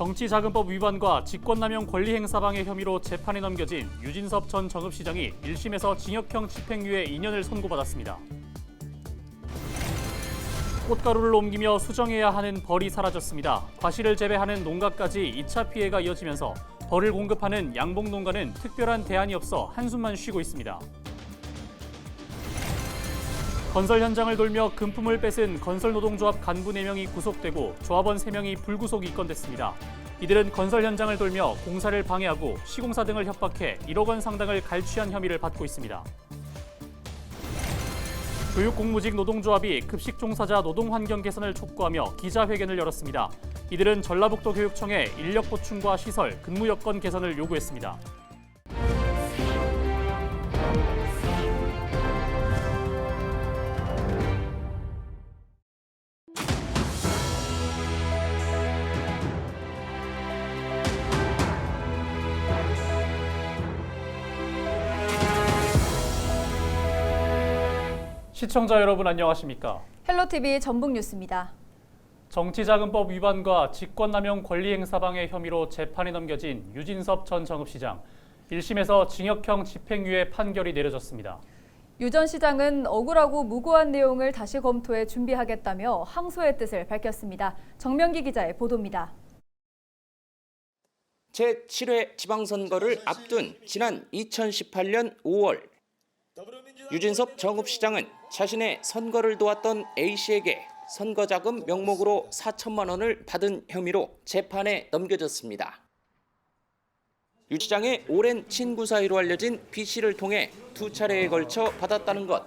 정치자금법 위반과 직권남용 권리행사방해 혐의로 재판에 넘겨진 유진섭 전 정읍시장이 1심에서 징역형 집행유예 2년을 선고받았습니다. 꽃가루를 옮기며 수정해야 하는 벌이 사라졌습니다. 과실을 재배하는 농가까지 2차 피해가 이어지면서 벌을 공급하는 양봉 농가는 특별한 대안이 없어 한숨만 쉬고 있습니다. 건설 현장을 돌며 금품을 뺏은 건설노동조합 간부 4명이 구속되고 조합원 3명이 불구속 입건됐습니다. 이들은 건설 현장을 돌며 공사를 방해하고 시공사 등을 협박해 1억 원 상당을 갈취한 혐의를 받고 있습니다. 교육공무직 노동조합이 급식 종사자 노동환경 개선을 촉구하며 기자회견을 열었습니다. 이들은 전라북도 교육청에 인력 보충과 시설, 근무 여건 개선을 요구했습니다. 시청자 여러분 안녕하십니까? 헬로티비 전북뉴스입니다. 정치자금법 위반과 직권남용 권리행사방해 혐의로 재판에 넘겨진 유진섭 전 정읍시장. 1심에서 징역형 집행유예 판결이 내려졌습니다. 유 전 시장은 억울하고 무고한 내용을 다시 검토해 준비하겠다며 항소의 뜻을 밝혔습니다. 정명기 기자의 보도입니다. 제7회 지방선거를 앞둔 지난 2018년 5월 유진섭 정읍시장은 자신의 선거를 도왔던 A씨에게 선거자금 명목으로 4천만 원을 받은 혐의로 재판에 넘겨졌습니다. 유 시장의 오랜 친구 사이로 알려진 B씨를 통해 2차례에 걸쳐 받았다는 것.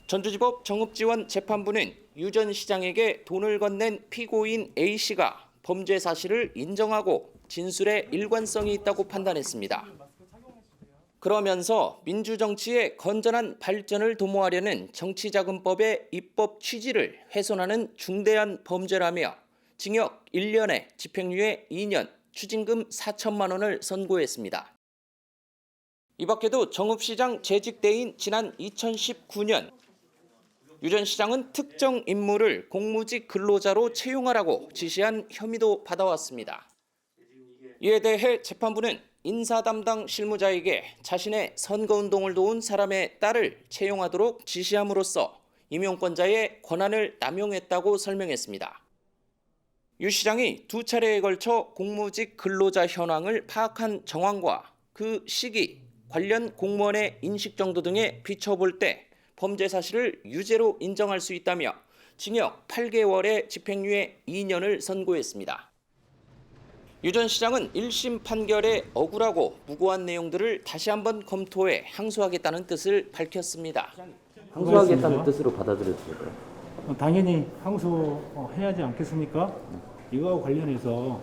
전주지법 정읍지원 재판부는 유 전 시장에게 돈을 건넨 피고인 A씨가 범죄 사실을 인정하고 진술에 일관성이 있다고 판단했습니다. 그러면서 민주정치의 건전한 발전을 도모하려는 정치자금법의 입법 취지를 훼손하는 중대한 범죄라며 징역 1년에 집행유예 2년, 추징금 4천만 원을 선고했습니다. 이 밖에도 정읍시장 재직 때인 지난 2019년 유 전 시장은 특정 인물을 공무직 근로자로 채용하라고 지시한 혐의도 받아왔습니다. 이에 대해 재판부는 인사 담당 실무자에게 자신의 선거운동을 도운 사람의 딸을 채용하도록 지시함으로써 임용권자의 권한을 남용했다고 설명했습니다. 유 시장이 2차례에 걸쳐 공무직 근로자 현황을 파악한 정황과 그 시기, 관련 공무원의 인식 정도 등에 비춰볼 때 범죄 사실을 유죄로 인정할 수 있다며 징역 8개월의 집행유예 2년을 선고했습니다. 유 전 시장은 1심 판결에 억울하고 무고한 내용들을 다시 한번 검토해 항소하겠다는 뜻을 밝혔습니다. 항소하겠다는 뜻으로 받아들여질까요? 당연히 항소해야 하지 않겠습니까? 이거와 관련해서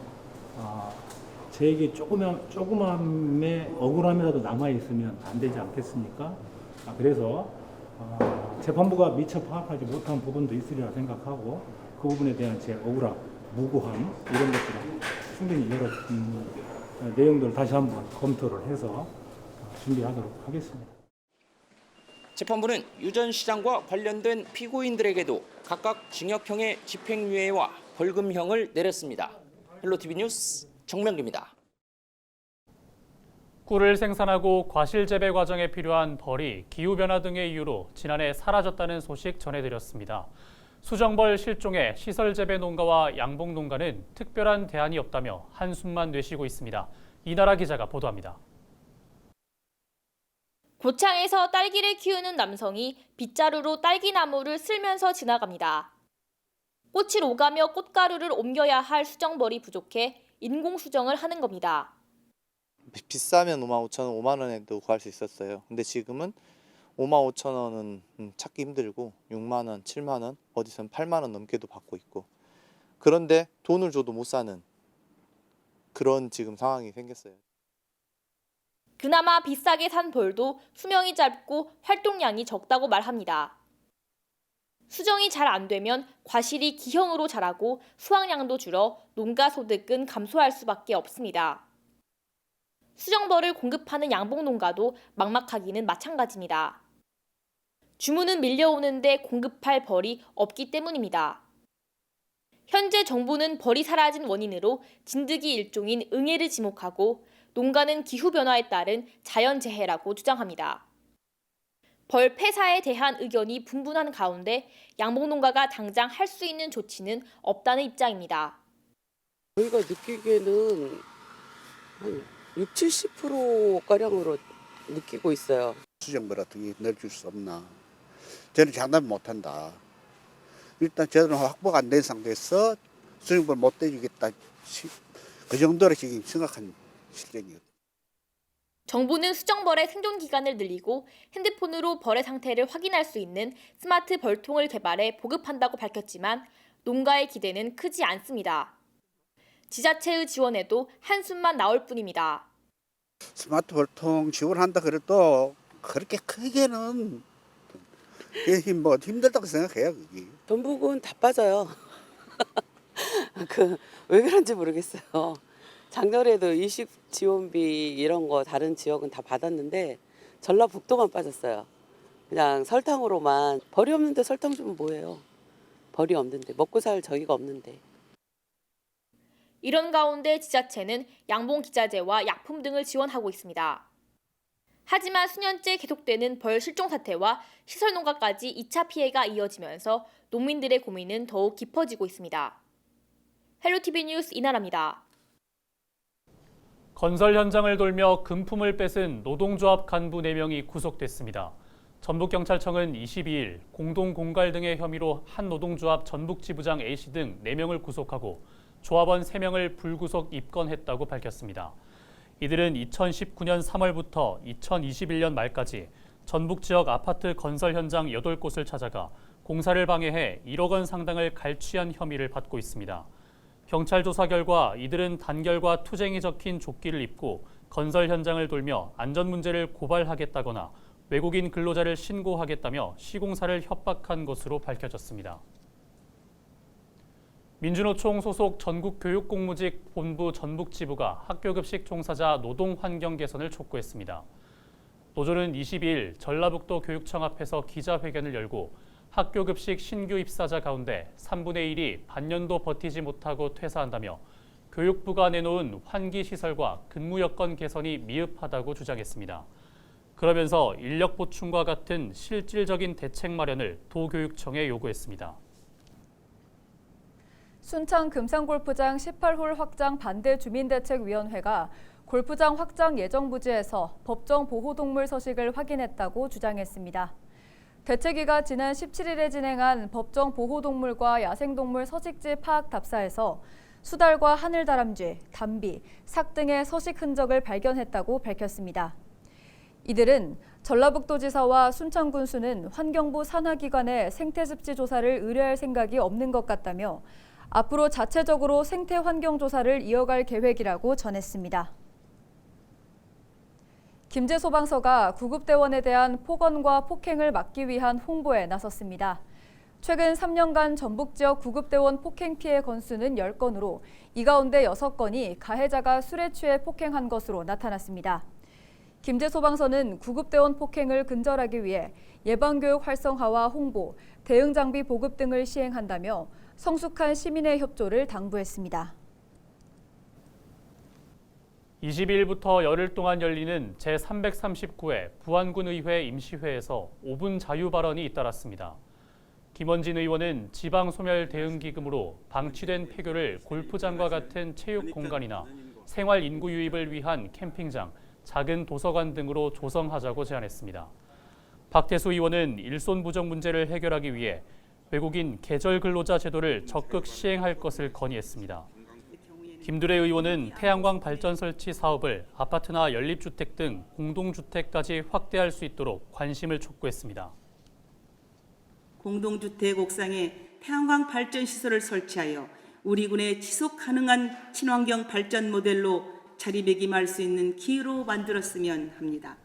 제게 조그만의 억울함이라도 남아있으면 안 되지 않겠습니까? 그래서 재판부가 미처 파악하지 못한 부분도 있으리라 생각하고 그 부분에 대한 제 억울함, 무고함 이런 것들은 충분히 여러 내용들을 다시 한번 검토를 해서 준비하도록 하겠습니다. 재판부는 유 전 시장과 관련된 피고인들에게도 각각 징역형의 집행유예와 벌금형을 내렸습니다. 헬로티비 뉴스 정명기입니다. 꿀을 생산하고 과실 재배 과정에 필요한 벌이 기후변화 등의 이유로 지난해 사라졌다는 소식 전해드렸습니다. 수정벌 실종에 시설 재배 농가와 양봉 농가는 특별한 대안이 없다며 한숨만 내쉬고 있습니다. 이나라 기자가 보도합니다. 고창에서 딸기를 키우는 남성이 빗자루로 딸기나무를 쓸면서 지나갑니다. 꽃을 오가며 꽃가루를 옮겨야 할 수정벌이 부족해 인공수정을 하는 겁니다. 비싸면 55,000원, 5만 원에도 구할 수 있었어요. 근데 지금은 55,000원은 찾기 힘들고 6만 원, 7만 원, 어디선 8만 원 넘게도 받고 있고 그런데 돈을 줘도 못 사는 그런 지금 상황이 생겼어요. 그나마 비싸게 산 벌도 수명이 짧고 활동량이 적다고 말합니다. 수정이 잘 안 되면 과실이 기형으로 자라고 수확량도 줄어 농가 소득은 감소할 수밖에 없습니다. 수정벌을 공급하는 양봉 농가도 막막하기는 마찬가지입니다. 주문은 밀려오는데 공급할 벌이 없기 때문입니다. 현재 정부는 벌이 사라진 원인으로 진드기 일종인 응애를 지목하고 농가는 기후변화에 따른 자연재해라고 주장합니다. 벌 폐사에 대한 의견이 분분한 가운데 양봉농가가 당장 할 수 있는 조치는 없다는 입장입니다. 저희가 느끼기에는 한 60, 70%가량으로 느끼고 있어요. 수정벌 어떻게 넣어줄 수 없나. 저는 장담 못한다. 일단 제대로 확보가 안 된 상태에서 수정벌 못 떼주겠다. 그 정도로 지금 심각한 실정이거든요. 정부는 수정벌의 생존 기간을 늘리고 핸드폰으로 벌의 상태를 확인할 수 있는 스마트 벌통을 개발해 보급한다고 밝혔지만 농가의 기대는 크지 않습니다. 지자체의 지원에도 한숨만 나올 뿐입니다. 스마트 벌통 지원한다 그래도 그렇게 크게는 뭐 힘들다고 생각해요. 그게. 전북은 다 빠져요. 왜 그런지 모르겠어요. 작년에도 이식 지원비 이런 거 다른 지역은 다 받았는데 전라북도만 빠졌어요. 그냥 설탕으로만. 벌이 없는데 설탕 주면 뭐예요? 벌이 없는데 먹고 살 저희가 없는데. 이런 가운데 지자체는 양봉기자재와 약품 등을 지원하고 있습니다. 하지만 수년째 계속되는 벌 실종 사태와 시설 농가까지 2차 피해가 이어지면서 농민들의 고민은 더욱 깊어지고 있습니다. 헬로티비 뉴스 이나라입니다. 건설 현장을 돌며 금품을 뺏은 노동조합 간부 4명이 구속됐습니다. 전북경찰청은 22일 공동공갈 등의 혐의로 한 노동조합 전북지부장 A씨 등 4명을 구속하고 조합원 3명을 불구속 입건했다고 밝혔습니다. 이들은 2019년 3월부터 2021년 말까지 전북 지역 아파트 건설 현장 8곳을 찾아가 공사를 방해해 1억 원 상당을 갈취한 혐의를 받고 있습니다. 경찰 조사 결과 이들은 단결과 투쟁이 적힌 조끼를 입고 건설 현장을 돌며 안전 문제를 고발하겠다거나 외국인 근로자를 신고하겠다며 시공사를 협박한 것으로 밝혀졌습니다. 민주노총 소속 전국교육공무직 본부 전북지부가 학교급식 종사자 노동 환경 개선을 촉구했습니다. 노조는 22일 전라북도 교육청 앞에서 기자회견을 열고 학교급식 신규 입사자 가운데 3분의 1이 반년도 버티지 못하고 퇴사한다며 교육부가 내놓은 환기시설과 근무 여건 개선이 미흡하다고 주장했습니다. 그러면서 인력 보충과 같은 실질적인 대책 마련을 도교육청에 요구했습니다. 순창 금산골프장 18홀 확장 반대 주민대책위원회가 골프장 확장 예정 부지에서 법정 보호동물 서식을 확인했다고 주장했습니다. 대책위가 지난 17일에 진행한 법정 보호동물과 야생동물 서식지 파악 답사에서 수달과 하늘다람쥐, 담비, 삭 등의 서식 흔적을 발견했다고 밝혔습니다. 이들은 전라북도지사와 순창군수는 환경부 산하기관에 생태습지 조사를 의뢰할 생각이 없는 것 같다며 앞으로 자체적으로 생태환경조사를 이어갈 계획이라고 전했습니다. 김제소방서가 구급대원에 대한 폭언과 폭행을 막기 위한 홍보에 나섰습니다. 최근 3년간 전북 지역 구급대원 폭행 피해 건수는 10건으로 이 가운데 6건이 가해자가 술에 취해 폭행한 것으로 나타났습니다. 김제소방서는 구급대원 폭행을 근절하기 위해 예방교육 활성화와 홍보, 대응장비 보급 등을 시행한다며 성숙한 시민의 협조를 당부했습니다. 22일부터 열흘 동안 열리는 제339회 부안군 의회 임시회에서 5분 자유 발언이 잇따랐습니다. 김원진 의원은 지방소멸 대응기금으로 방치된 폐교를 골프장과 같은 체육 공간이나 생활 인구 유입을 위한 캠핑장, 작은 도서관 등으로 조성하자고 제안했습니다. 박태수 의원은 일손 부족 문제를 해결하기 위해 외국인 계절 근로자 제도를 적극 시행할 것을 건의했습니다. 김두래 의원은 태양광 발전 설치 사업을 아파트나 연립주택 등 공동주택까지 확대할 수 있도록 관심을 촉구했습니다. 공동주택 옥상에 태양광 발전 시설을 설치하여 우리 군의 지속 가능한 친환경 발전 모델로 자리매김할 수 있는 기회로 만들었으면 합니다.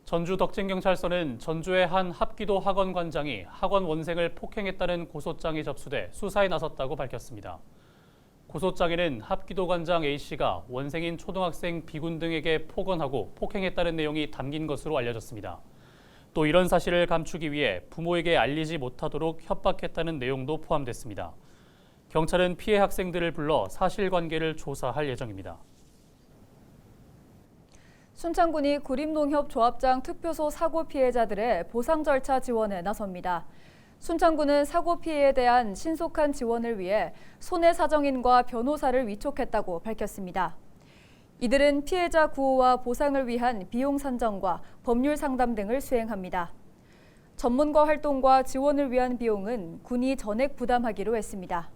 전주 덕진경찰서는 전주의 한 합기도 학원관장이 학원 원생을 폭행했다는 고소장이 접수돼 수사에 나섰다고 밝혔습니다. 고소장에는 합기도 관장 A씨가 원생인 초등학생 B군 등에게 폭언하고 폭행했다는 내용이 담긴 것으로 알려졌습니다. 또 또 이런 사실을 감추기 위해 부모에게 알리지 못하도록 협박했다는 내용도 포함됐습니다. 경찰은 피해 학생들을 불러 사실관계를 조사할 예정입니다. 순창군이 구림농협 조합장 투표소 사고 피해자들의 보상 절차 지원에 나섭니다. 순창군은 사고 피해에 대한 신속한 지원을 위해 손해사정인과 변호사를 위촉했다고 밝혔습니다. 이들은 피해자 구호와 보상을 위한 비용 산정과 법률 상담 등을 수행합니다. 전문가 활동과 지원을 위한 비용은 군이 전액 부담하기로 했습니다.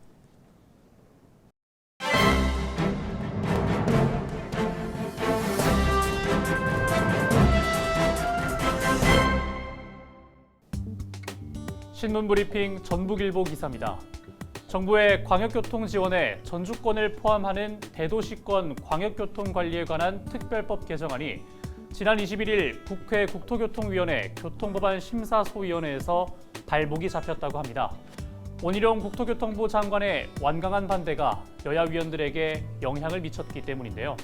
신문브리핑 전북일보 기사입니다. 정부의 광역교통 지원에 전주권을 포함하는 대도시권 광역교통관리에 관한 특별법 개정안이 지난 21일 국회 국토교통위원회 교통법안 심사소위원회에서 발목이 잡혔다고 합니다. 원희룡 국토교통부 장관의 완강한 반대가 여야 위원들에게 영향을 미쳤기 때문인데요.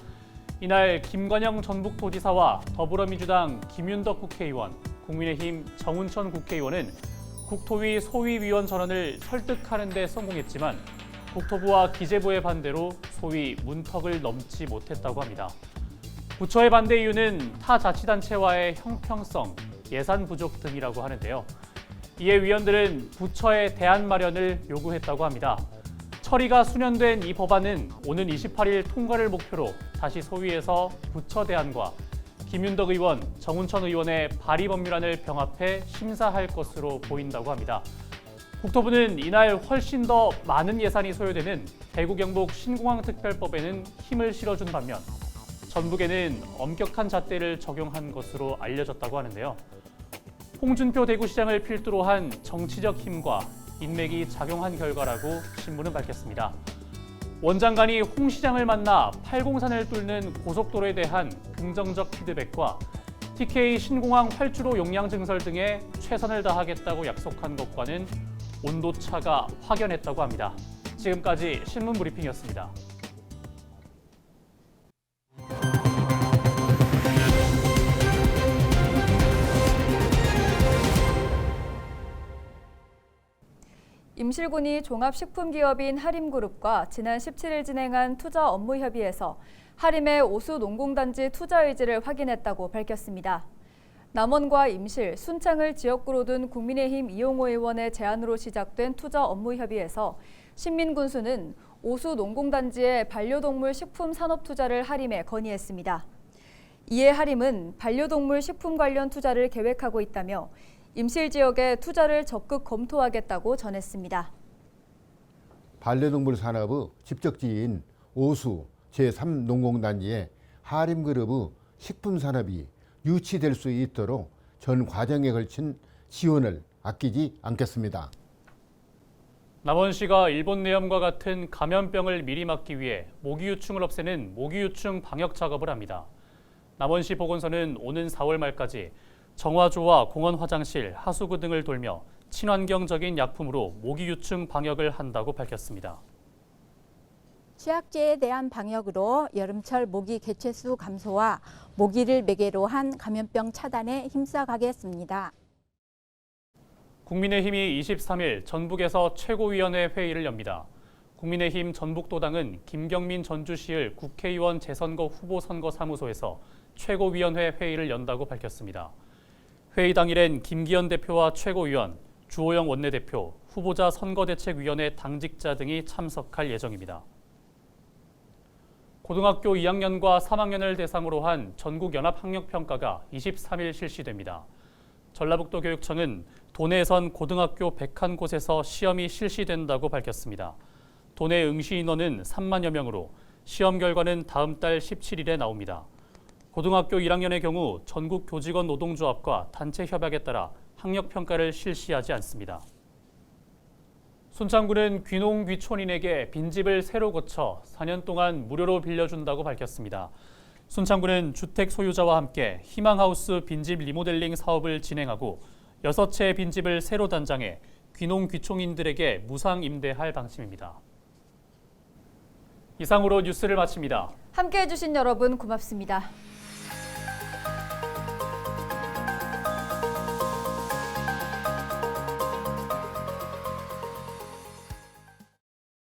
이날 김관영 전북도지사와 더불어민주당 김윤덕 국회의원, 국민의힘 정운천 국회의원은 국토위 소위위원 전원을 설득하는 데 성공했지만 국토부와 기재부의 반대로 소위 문턱을 넘지 못했다고 합니다. 부처의 반대 이유는 타 자치단체와의 형평성, 예산 부족 등이라고 하는데요. 이에 위원들은 부처의 대안 마련을 요구했다고 합니다. 처리가 수년된 이 법안은 오는 28일 통과를 목표로 다시 소위에서 부처 대안과 김윤덕 의원, 정운천 의원의 발의 법률안을 병합해 심사할 것으로 보인다고 합니다. 국토부는 이날 훨씬 더 많은 예산이 소요되는 대구 경북 신공항 특별법에는 힘을 실어준 반면 전북에는 엄격한 잣대를 적용한 것으로 알려졌다고 하는데요. 홍준표 대구시장을 필두로 한 정치적 힘과 인맥이 작용한 결과라고 신문은 밝혔습니다. 원 장관이 홍 시장을 만나 팔공산을 뚫는 고속도로에 대한 긍정적 피드백과 TK 신공항 활주로 용량 증설 등에 최선을 다하겠다고 약속한 것과는 온도차가 확연했다고 합니다. 지금까지 신문 브리핑이었습니다. 임실군이 종합식품기업인 하림그룹과 지난 17일 진행한 투자 업무 협의에서 하림의 오수 농공단지 투자 의지를 확인했다고 밝혔습니다. 남원과 임실, 순창을 지역구로 둔 국민의힘 이용호 의원의 제안으로 시작된 투자 업무 협의에서 신민군수는 오수 농공단지의 반려동물 식품 산업 투자를 하림에 건의했습니다. 이에 하림은 반려동물 식품 관련 투자를 계획하고 있다며 임실 지역에 투자를 적극 검토하겠다고 전했습니다. 반려동물 산업의 집적지인 오수 제3농공단지에 하림그룹의 식품산업이 유치될 수 있도록 전 과정에 걸친 지원을 아끼지 않겠습니다. 남원시가 일본 내염과 같은 감염병을 미리 막기 위해 모기유충을 없애는 모기유충 방역 작업을 합니다. 남원시 보건소는 오는 4월 말까지 정화조와 공원 화장실, 하수구 등을 돌며 친환경적인 약품으로 모기유충 방역을 한다고 밝혔습니다. 취약제에 대한 방역으로 여름철 모기 개체수 감소와 모기를 매개로 한 감염병 차단에 힘써가겠습니다. 국민의힘이 23일 전북에서 최고위원회 회의를 엽니다. 국민의힘 전북도당은 김경민 전주시을 국회의원 재선거 후보 선거 사무소에서 최고위원회 회의를 연다고 밝혔습니다. 회의 당일엔 김기현 대표와 최고위원, 주호영 원내대표, 후보자 선거대책위원회 당직자 등이 참석할 예정입니다. 고등학교 2학년과 3학년을 대상으로 한 전국연합학력평가가 23일 실시됩니다. 전라북도 교육청은 도내에선 고등학교 101곳에서 시험이 실시된다고 밝혔습니다. 도내 응시 인원은 3만여 명으로 시험 결과는 다음 달 17일에 나옵니다. 고등학교 1학년의 경우 전국 교직원 노동조합과 단체 협약에 따라 학력평가를 실시하지 않습니다. 순창군은 귀농 귀촌인에게 빈집을 새로 고쳐 4년 동안 무료로 빌려준다고 밝혔습니다. 순창군은 주택 소유자와 함께 희망하우스 빈집 리모델링 사업을 진행하고 6채의 빈집을 새로 단장해 귀농 귀촌인들에게 무상 임대할 방침입니다. 이상으로 뉴스를 마칩니다. 함께해 주신 여러분 고맙습니다.